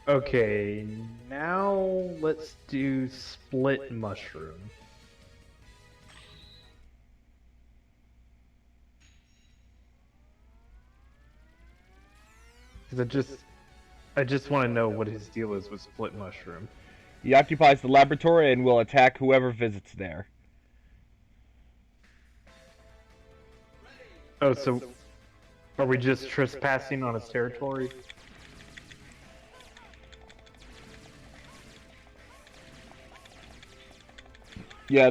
Okay, now let's do split mushroom. 'Cause I just want to know what his deal is with split mushroom. He occupies the laboratory and will attack whoever visits there. Oh, so are we just trespassing on his territory? Yeah,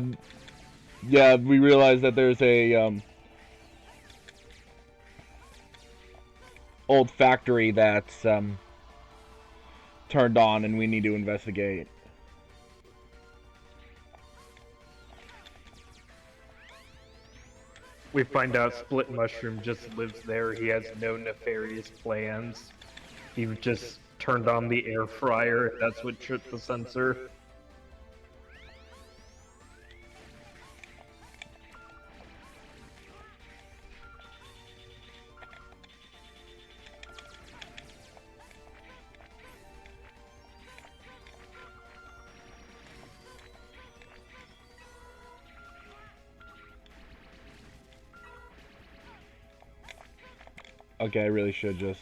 yeah. We realize that there's a old factory that's turned on, and we need to investigate. We find out split mushroom just lives there. He has no nefarious plans. He just turned on the air fryer. That's what tripped the sensor. Okay, I really should just.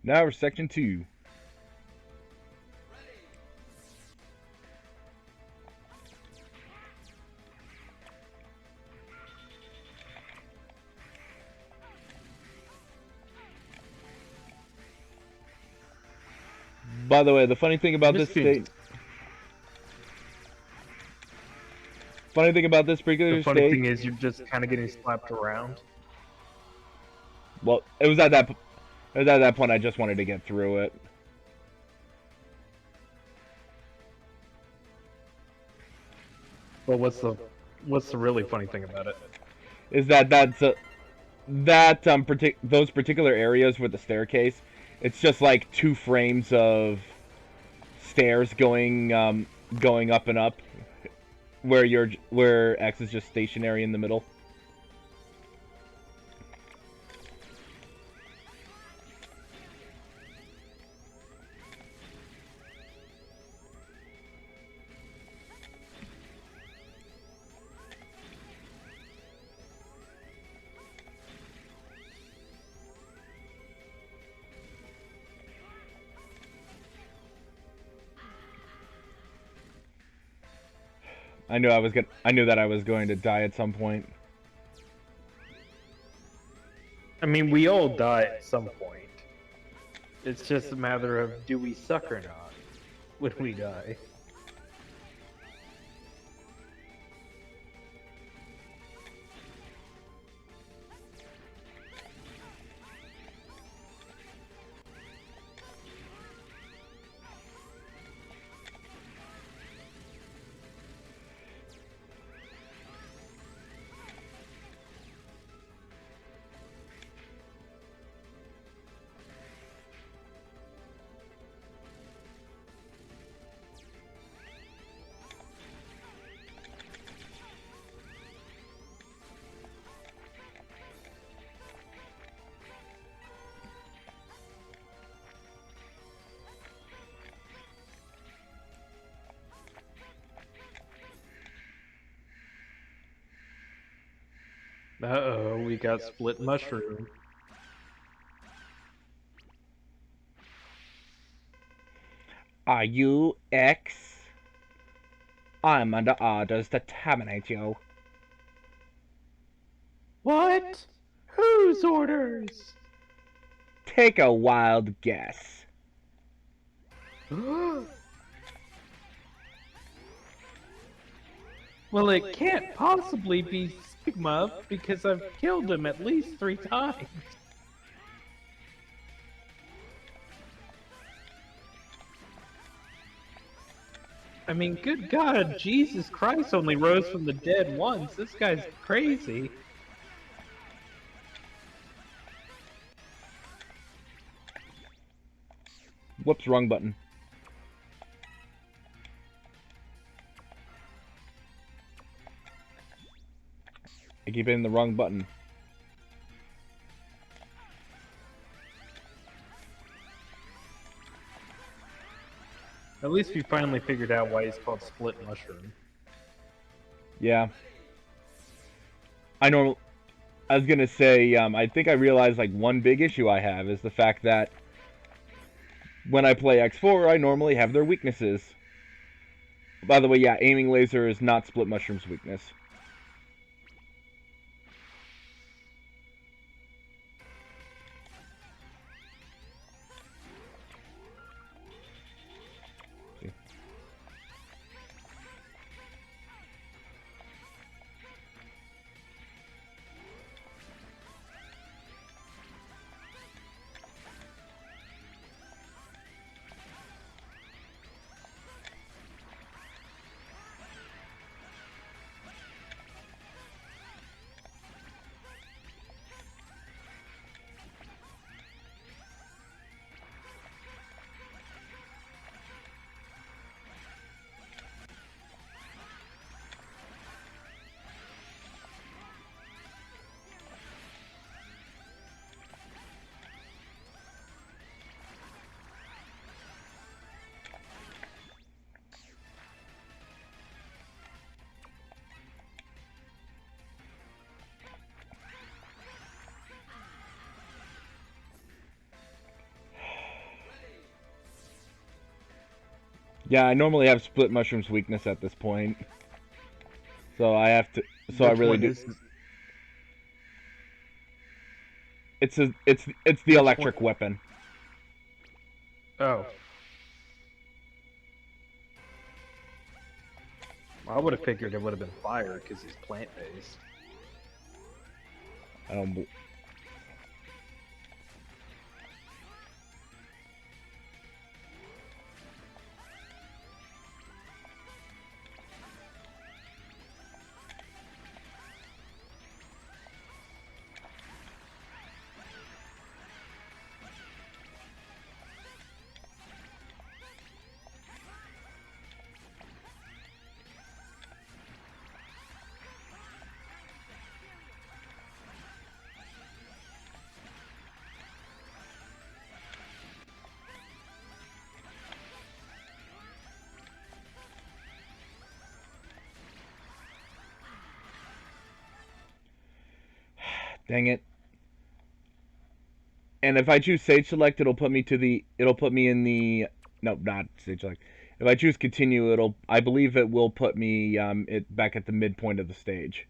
Now for section 2. By the way, the funny thing about this state. Funny thing about this The particular funny state. thing is, you're just kind of getting slapped around. Well, it was at that. It was at that point I just wanted to get through it. But what's the really funny thing about it? Is that those particular areas with the staircase? It's just like 2 frames of stairs going up and up, where X is just stationary in the middle. I knew that I was going to die at some point. I mean, we all die at some point. It's just a matter of do we suck or not when we die. Uh-oh, we got split mushroom. Are you X? I'm under orders to terminate you. What? Whose orders? Take a wild guess. Well, it can't possibly be Sigma because I've killed him at least 3 times. I mean, good God, Jesus Christ only rose from the dead once. This guy's crazy. Whoops, wrong button. I keep hitting the wrong button. At least we finally figured out why he's called Split Mushroom. Yeah. I was gonna say, I think I realized like one big issue I have is the fact that when I play X4, I normally have their weaknesses. By the way, yeah, aiming laser is not Split Mushroom's weakness. Yeah, I normally have Split Mushroom's weakness at this point. So I have to. So I really do. It's the electric weapon. Oh. Well, I would have figured it would have been fire because he's plant-based. I don't. Dang it. And if I choose Sage Select, it'll put me in the no, not Sage Select. If I choose Continue, I believe it will put me it back at the midpoint of the stage.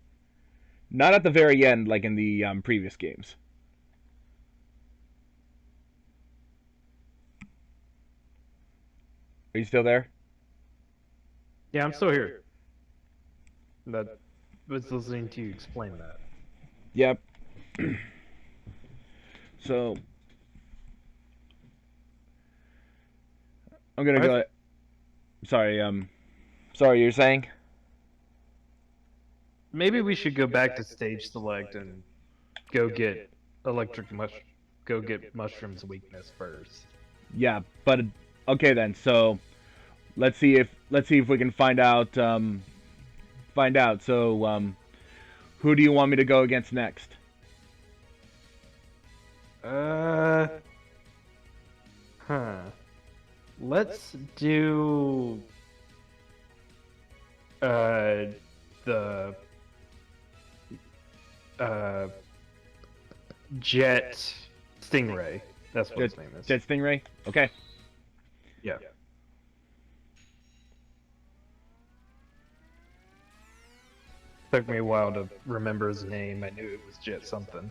Not at the very end like in the previous games. Are you still there? Yeah, I'm still here. That was listening to you explain that. Yep. So I'm gonna go. Sorry. Sorry. You're saying? Maybe we should go back to stage select and go get go get Mushroom's weakness first. Yeah, but okay then. So let's see if we can find out. So who do you want me to go against next? Huh. Let's do the uh, Jet Stingray. That's what his name is. Jet Stingray? Okay. Yeah. Took me a while to remember his name. I knew it was Jet something.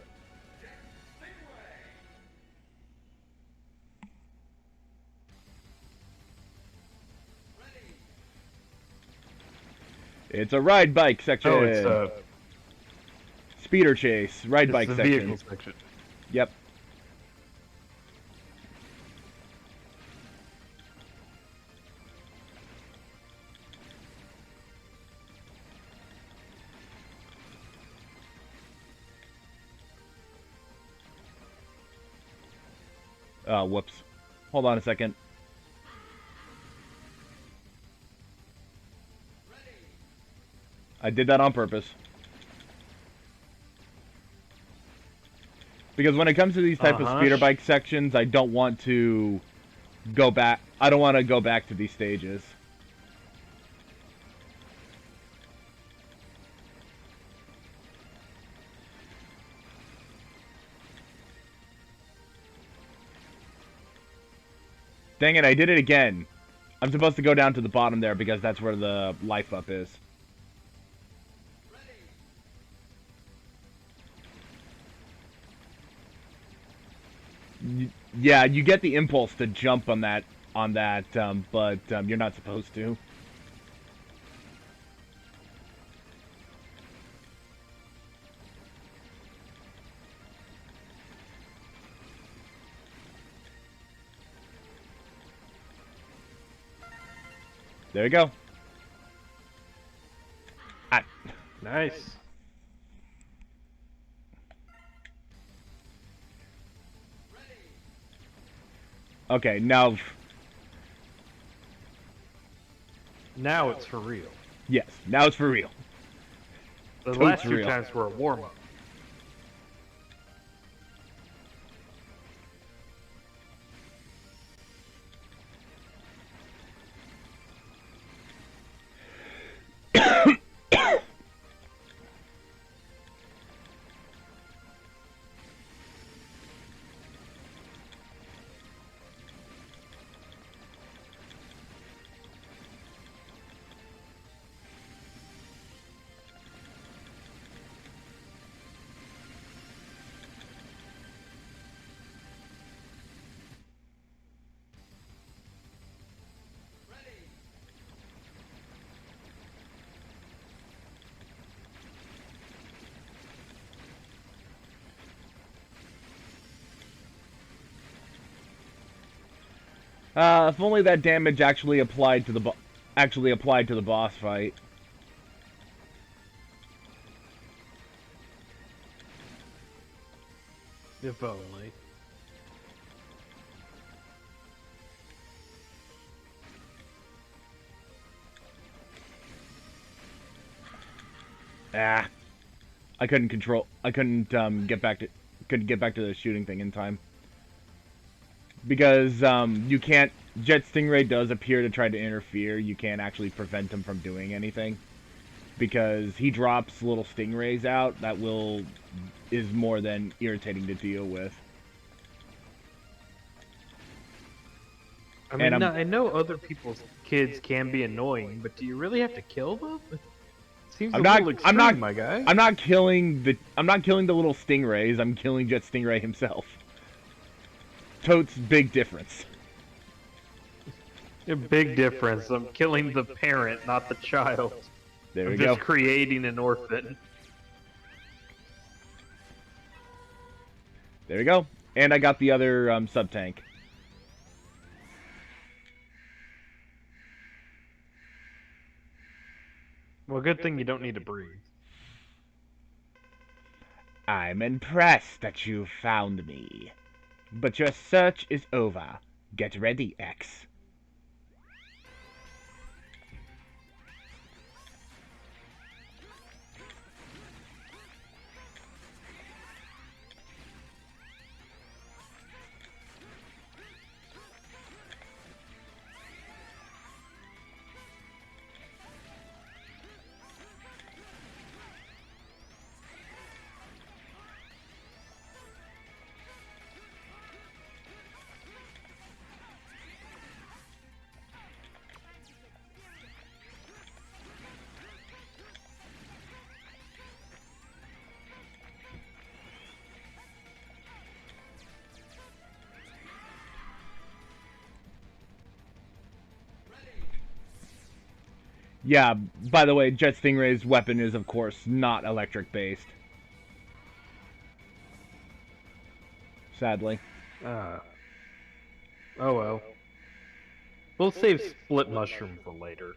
It's a ride bike section. Oh, it's speeder chase, ride bike the section. vehicle section. Yep. Whoops. Hold on a second. I did that on purpose. Because when it comes to these type of speeder bike sections, I don't want to go back. I don't want to go back to these stages. Dang it, I did it again. I'm supposed to go down to the bottom there because that's where the life up is. Yeah, you get the impulse to jump on that, but you're not supposed to. There you go. Ah. Nice. Okay, now... Now it's for real. Yes, now it's for real. The Totes last two real. times were a warm-up. If only that damage actually applied to the boss fight. If only. Ah, I couldn't get back to the shooting thing in time. Because you can't. Jet Stingray does appear to try to interfere. You can't actually prevent him from doing anything because he drops little stingrays out that is more than irritating to deal with. I mean, I know other people's kids can be annoying, but do you really have to kill them? Seems a little extreme, my guy. I'm not killing the little stingrays. I'm killing Jet Stingray himself. Totes big difference. A big difference. I'm killing the parent, not the child. There we I'm go. just creating an orphan. There we go. And I got the other sub-tank. Well, good thing you don't need to breathe. I'm impressed that you found me. But your search is over. Get ready, X. Yeah, by the way, Jet Stingray's weapon is, of course, not electric-based. Sadly. Oh well. We'll save Split Mushroom for later.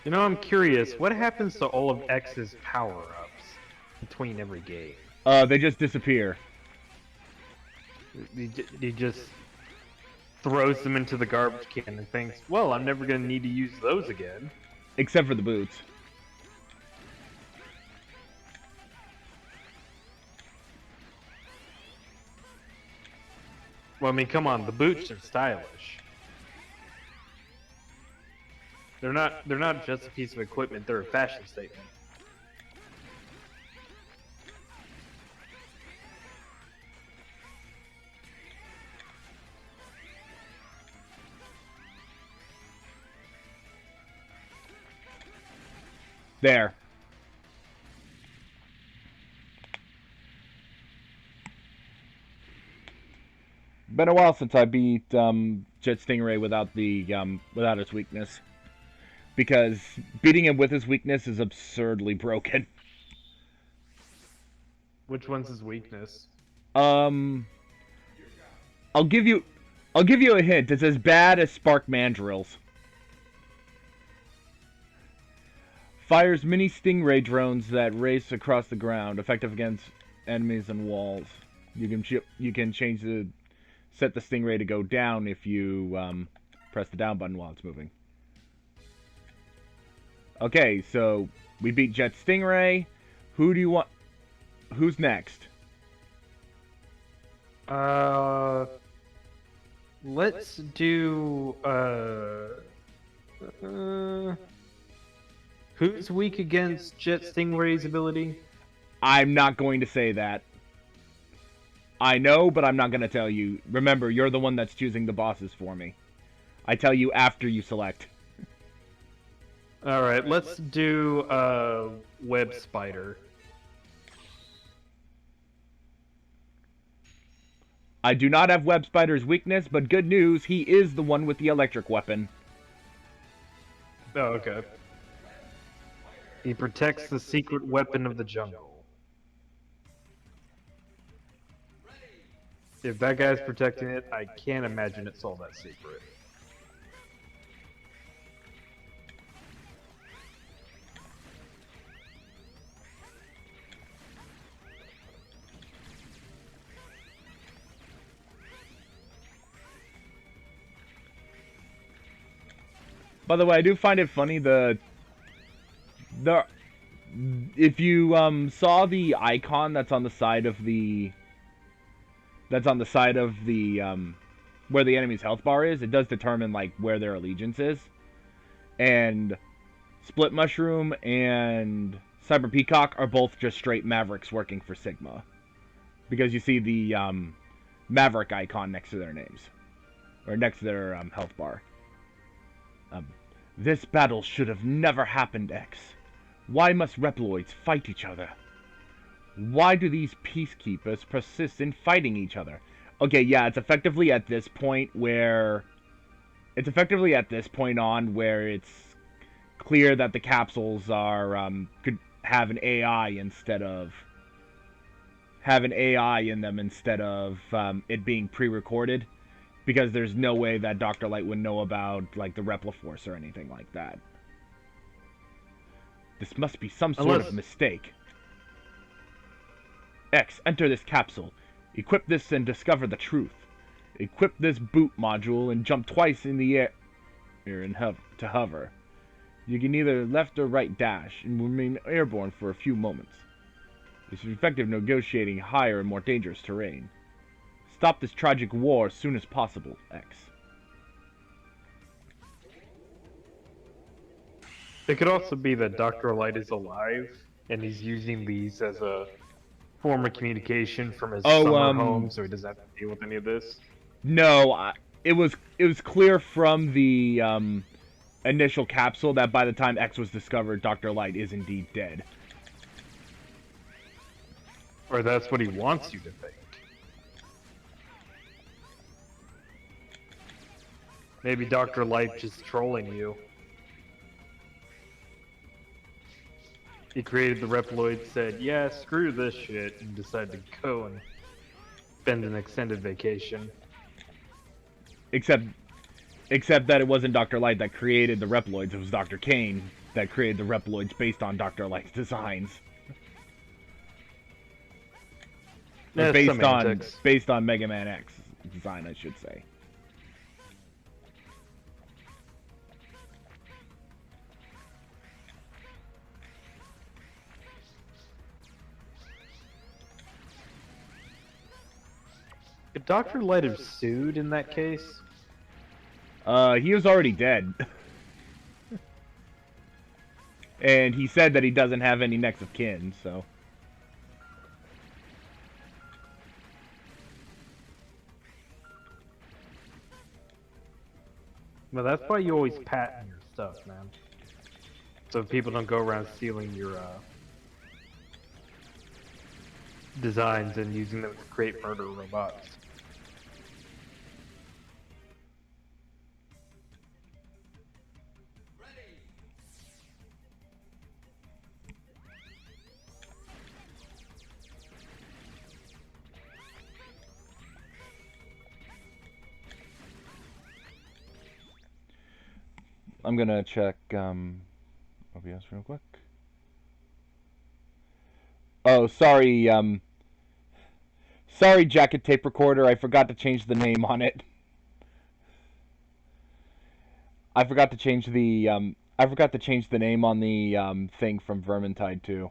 You know, I'm curious, what happens to all of X's power-ups between every game? They just disappear. He just throws them into the garbage can and thinks, well, I'm never going to need to use those again. Except for the boots. Well, I mean, come on, the boots are stylish. They're not just a piece of equipment, they're a fashion statement. There. Been a while since I beat Jet Stingray without without its weakness, because beating him with his weakness is absurdly broken. Which one's his weakness? Um, I'll give you a hint. It's as bad as Spark Mandrills. Fires mini Stingray drones that race across the ground, effective against enemies and walls. You can set the Stingray to go down if you press the down button while it's moving. Okay, so we beat Jet Stingray. Who do you want? Who's next? Let's do who's weak against Jet Stingray's ability? I'm not going to say that. I know, but I'm not going to tell you. Remember, you're the one that's choosing the bosses for me. I tell you after you select. Alright, let's do Web Spider. I do not have Web Spider's weakness, but good news, he is the one with the electric weapon. Oh, okay. He protects the secret weapon of the jungle. If that guy's protecting it, I can't imagine it's all that secret. By the way, I do find it funny if you saw the icon that's on the side of the where the enemy's health bar is, it does determine like where their allegiance is. And Split Mushroom and Cyber Peacock are both just straight Mavericks working for Sigma, because you see the Maverick icon next to their names, or next to their health bar. This battle should have never happened, X. Why must Reploids fight each other? Why do these peacekeepers persist in fighting each other? Okay, yeah, it's effectively at this point on where it's clear that the capsules are could have an AI instead of in them instead of it being pre-recorded, because there's no way that Dr. Light would know about like the Repliforce or anything like that. This must be some sort of mistake. X, enter this capsule. Equip this and discover the truth. Equip this boot module and jump twice in the air to hover. You can either left or right dash and remain airborne for a few moments. This is effective negotiating higher and more dangerous terrain. Stop this tragic war as soon as possible, X. It could also be that Dr. Light is alive, and he's using these as a form of communication from his Oh, summer home, so he doesn't have to deal with any of this. no, it was clear from the initial capsule that by the time X was discovered, Dr. Light is indeed dead. Or that's what he wants you to think. Maybe Dr. Light just trolling you. He created the Reploid, said, yeah, screw this shit, and decided to go and spend an extended vacation. Except that it wasn't Dr. Light that created the Reploids, it was Dr. Kane that created the Reploids based on Dr. Light's designs. Or based on Megaman X design, I should say. Could Dr. Light have sued in that case? He was already dead. And he said that he doesn't have any next of kin, so... Well, that's why you always patent your stuff, man. So people don't go around stealing your designs and using them to create murder robots. I'm gonna check OBS real quick. Oh, sorry, sorry, Jacket Tape Recorder, I forgot to change the name on it. I forgot to change the name on the thing from Vermintide 2.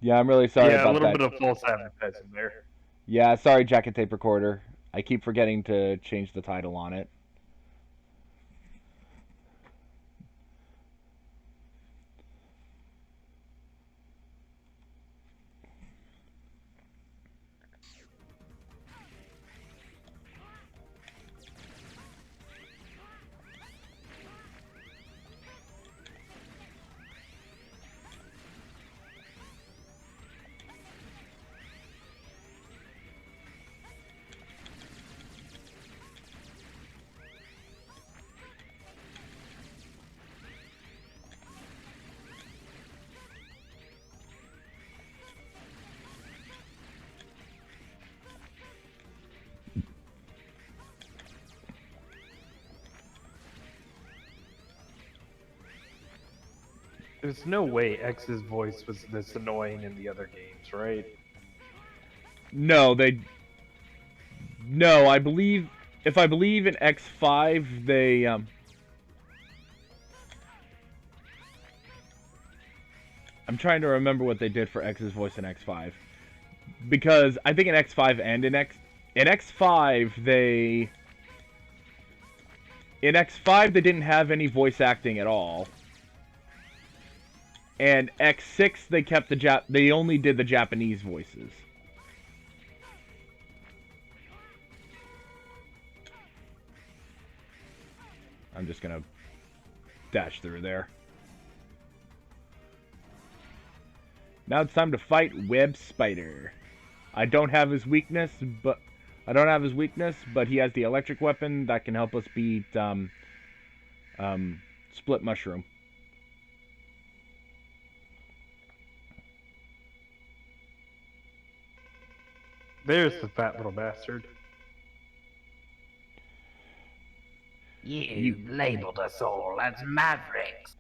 Yeah, I'm really sorry about that. Yeah, a little bit of false advertising there. Yeah, sorry, Jacket Tape Recorder. I keep forgetting to change the title on it. There's no way X's voice was this annoying in the other games, right? No, No, I believe... If I believe in X5, they, I'm trying to remember what they did for X's voice in X5. Because I think in X5 and in X5, they... In X5, they didn't have any voice acting at all. And X6, they kept they only did the Japanese voices. I'm just gonna dash through there. Now it's time to fight Web Spider. I don't have his weakness, but he has the electric weapon that can help us beat Split Mushroom. There's the fat little bastard. You labeled us all as mavericks.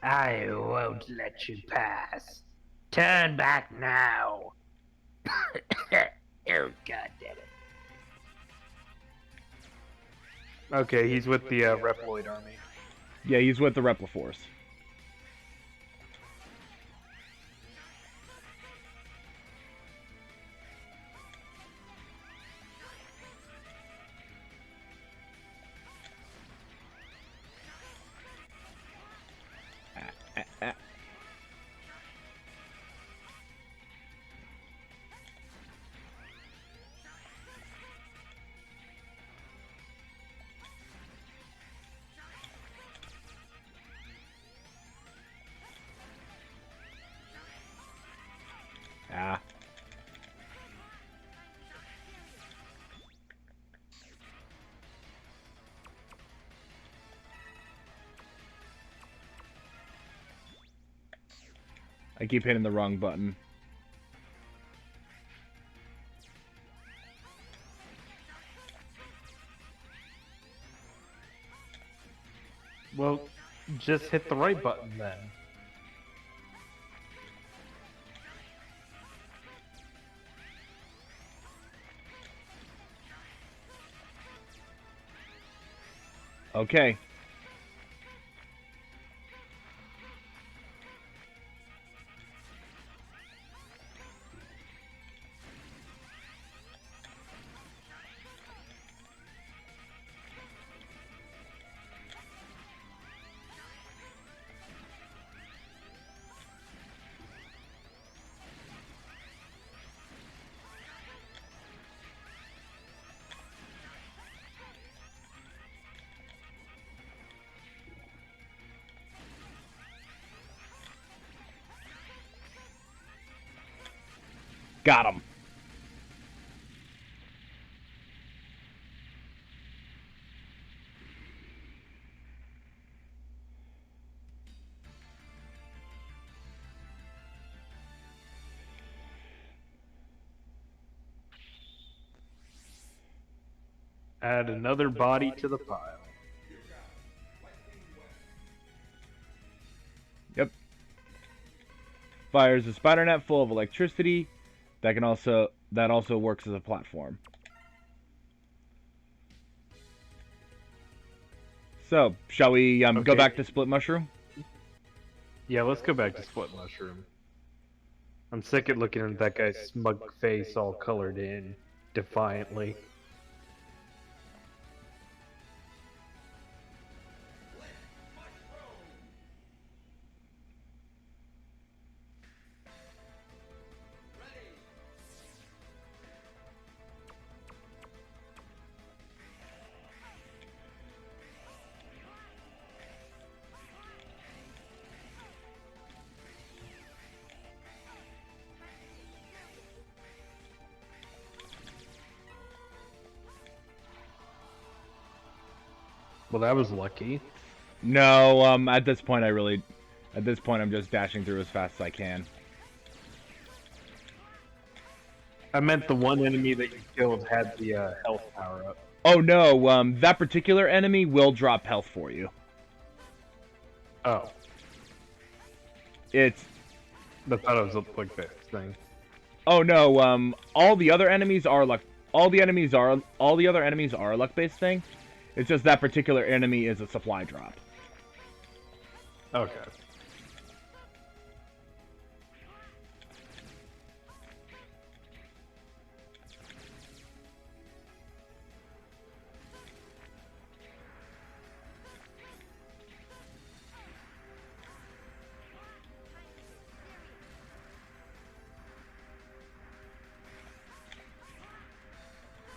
I won't let you pass. Turn back now. Oh, God damn it. Okay, he's with the Reploid army. Yeah, he's with the Repliforce. I keep hitting the wrong button. Well, just hit the right button then. Okay. Got him. Add another body to the pile. Yep. Fires a spider net full of electricity. That also works as a platform. So, shall we go Okay. back to Split Mushroom? Yeah, let's go back to Split Mushroom. I'm sick of looking at that guy's smug face all colored in defiantly. Well, that was lucky. No, at this point I'm just dashing through as fast as I can. I meant the one enemy that you killed had the health power up. Oh no, that particular enemy will drop health for you. Oh, It's I thought it was a quick fix thing. Oh no, all the other enemies are luck. All the other enemies are a luck-based thing. It's just that particular enemy is a supply drop. Okay.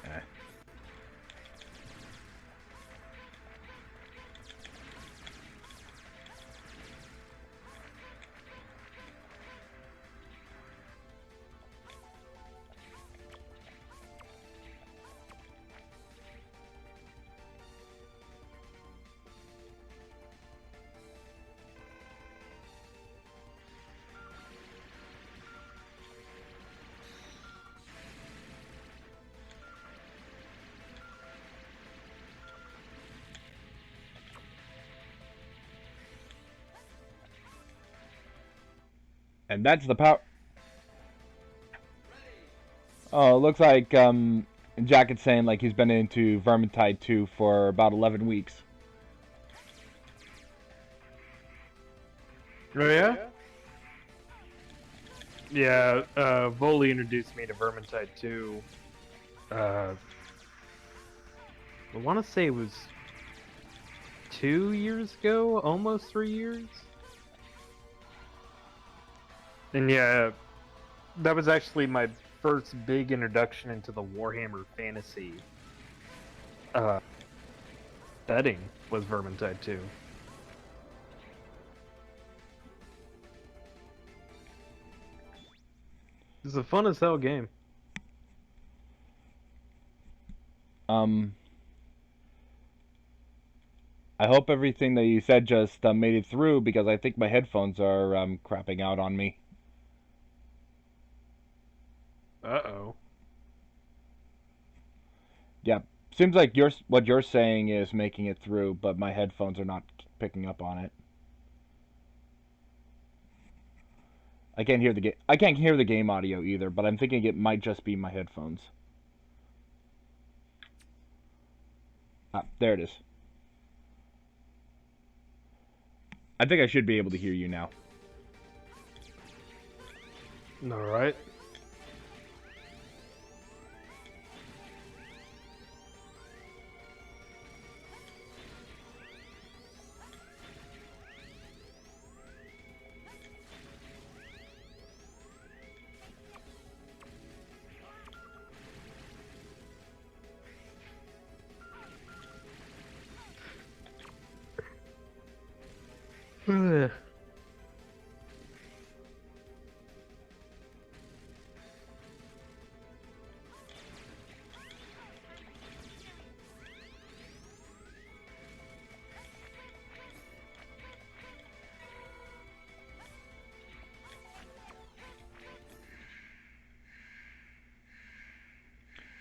Eh. And that's the power. Oh, it looks like Jack is saying like he's been into Vermintide 2 for about 11 weeks. Oh yeah? Yeah, Voli introduced me to Vermintide 2. I want to say it was 2 years ago, almost 3 years. And yeah, that was actually my first big introduction into the Warhammer Fantasy setting was Vermintide 2. It's a fun as hell game. I hope everything that you said just made it through because I think my headphones are crapping out on me. Uh-oh. Yeah, seems like what you're saying is making it through, but my headphones are not picking up on it. I can't hear the game audio either, but I'm thinking it might just be my headphones. Ah, there it is. I think I should be able to hear you now. All right. Ugh.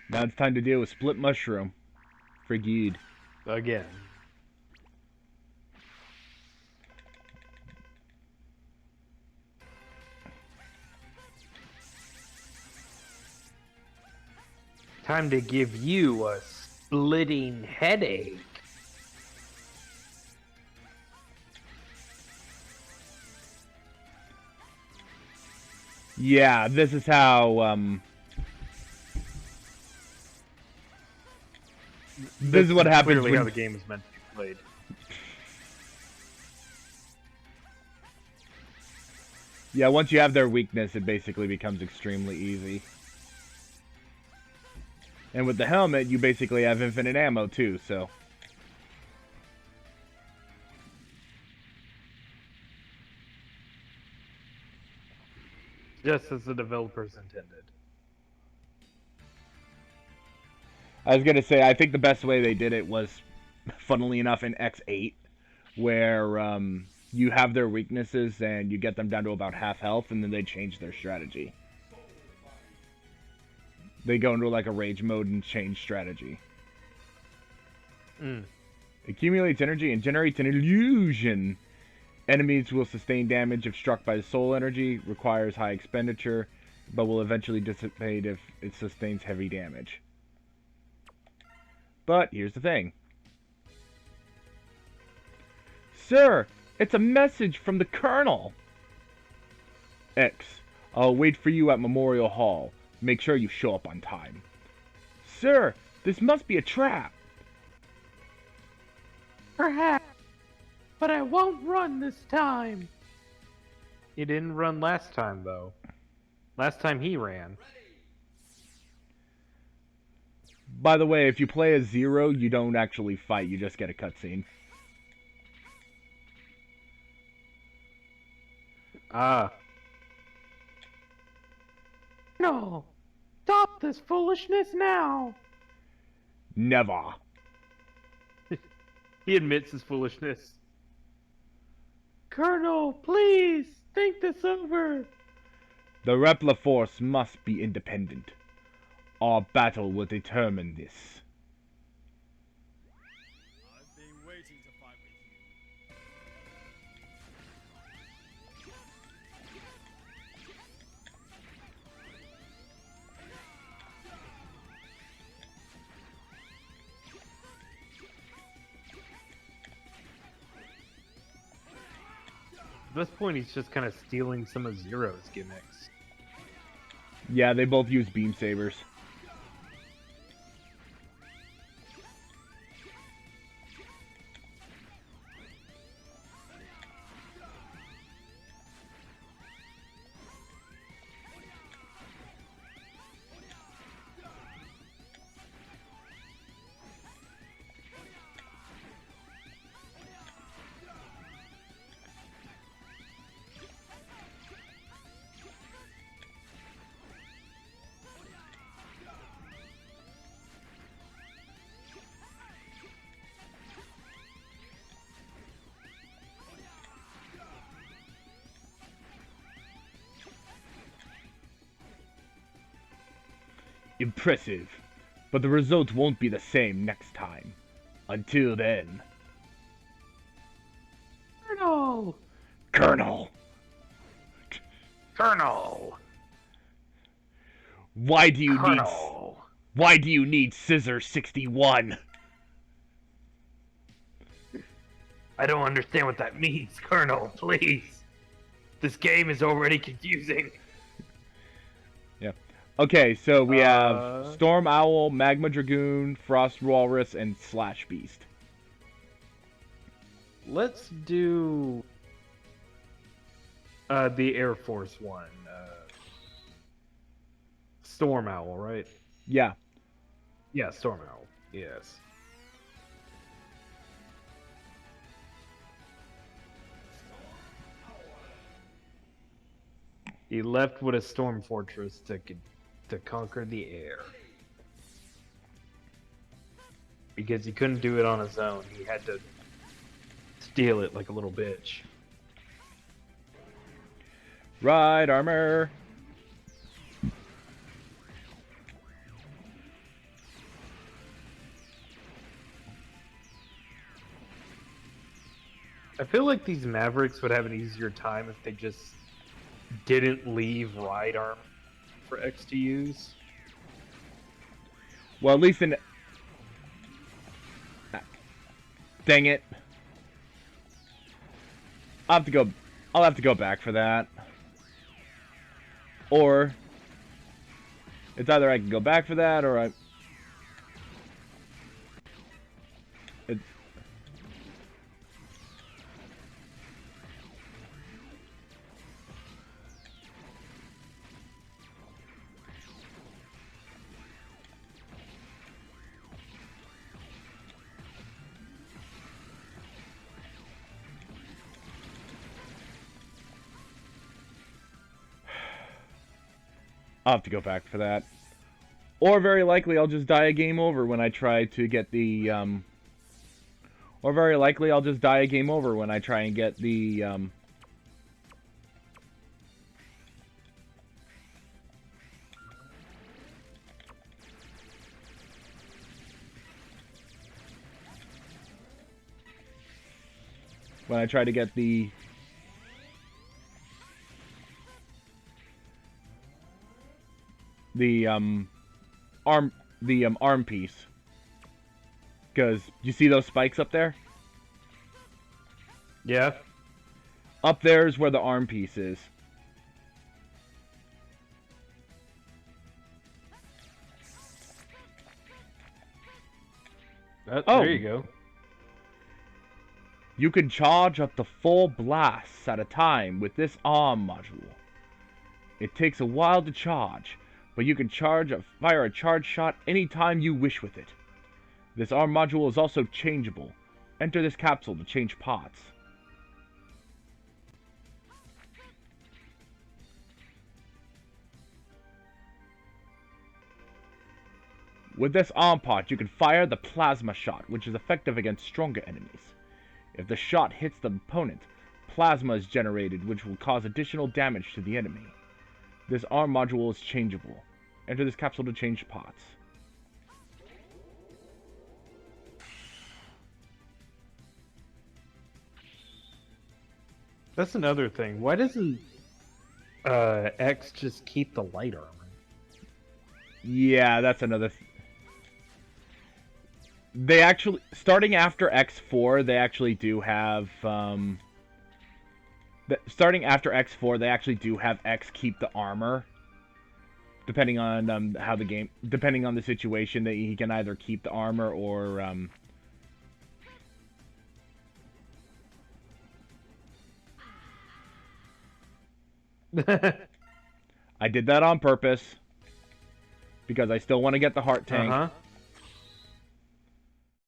Now it's time to deal with Split Mushroom. Frigid. Again. Time to give you a splitting headache. Yeah, this is how, this is what happens Clearly when... how the game is meant to be played. Yeah, once you have their weakness, it basically becomes extremely easy. And with the helmet, you basically have infinite ammo too, so... Just as the developers intended. I was gonna say, I think the best way they did it was, funnily enough, in X8, where you have their weaknesses and you get them down to about half health, and then they change their strategy. They go into like a rage mode and change strategy. Accumulates energy and generates an illusion. Enemies will sustain damage if struck by soul energy, requires high expenditure, but will eventually dissipate if it sustains heavy damage. But here's the thing. Sir, it's a message from the Colonel. X, I'll wait for you at Memorial Hall. Make sure you show up on time. Sir, this must be a trap. Perhaps, but I won't run this time. He didn't run last time, though. Last time he ran. By the way, if you play as Zero, you don't actually fight, you just get a cutscene. Ah. No, stop this foolishness now. Never. He admits his foolishness. Colonel, please, think this over. The Repla Force must be independent. Our battle will determine this. I've been waiting to fight with you. At this point, he's just kind of stealing some of Zero's gimmicks. Yeah, they both use beam sabers. Impressive. But the result won't be the same next time. Until then. Colonel! Colonel! Colonel! Why do you Colonel! need Scissor 61? I don't understand what that means, Colonel, please. This game is already confusing. Yeah. Okay, so we have Storm Owl, Magma Dragoon, Frost Walrus, and Slash Beast. Let's do the Air Force one. Storm Owl, right? Yeah. Yeah, Storm Owl. Yes. He left with a storm fortress to conquer the air. Because he couldn't do it on his own. He had to steal it like a little bitch. Ride armor. I feel like these Mavericks would have an easier time if they just didn't leave ride arm for X to use. Well, at least in... Dang it. I'll have to go back for that. Or it's either I can go back for that or I... I'll have to go back for that. Or very likely I'll just die a game over when I try to get the, Or very likely I'll just die a game over when I try and get the, When I try to get the... arm piece. Because you see those spikes up there? Yeah. Up there is where the arm piece is. There you go. You can charge up to 4 blasts at a time with this arm module. It takes a while to charge, but you can fire a charge shot anytime you wish with it. This arm module is also changeable. Enter this capsule to change pots. With this arm pot, you can fire the plasma shot, which is effective against stronger enemies. If the shot hits the opponent, plasma is generated, which will cause additional damage to the enemy. This arm module is changeable. Enter this capsule to change pots. That's another thing. Why doesn't X just keep the light armor? Yeah, that's another They actually, starting after X4, they actually do have, starting after X4, they actually do have X keep the armor. Depending on how the game, depending on the situation, that he can either keep the armor or I did that on purpose because I still want to get the heart tank.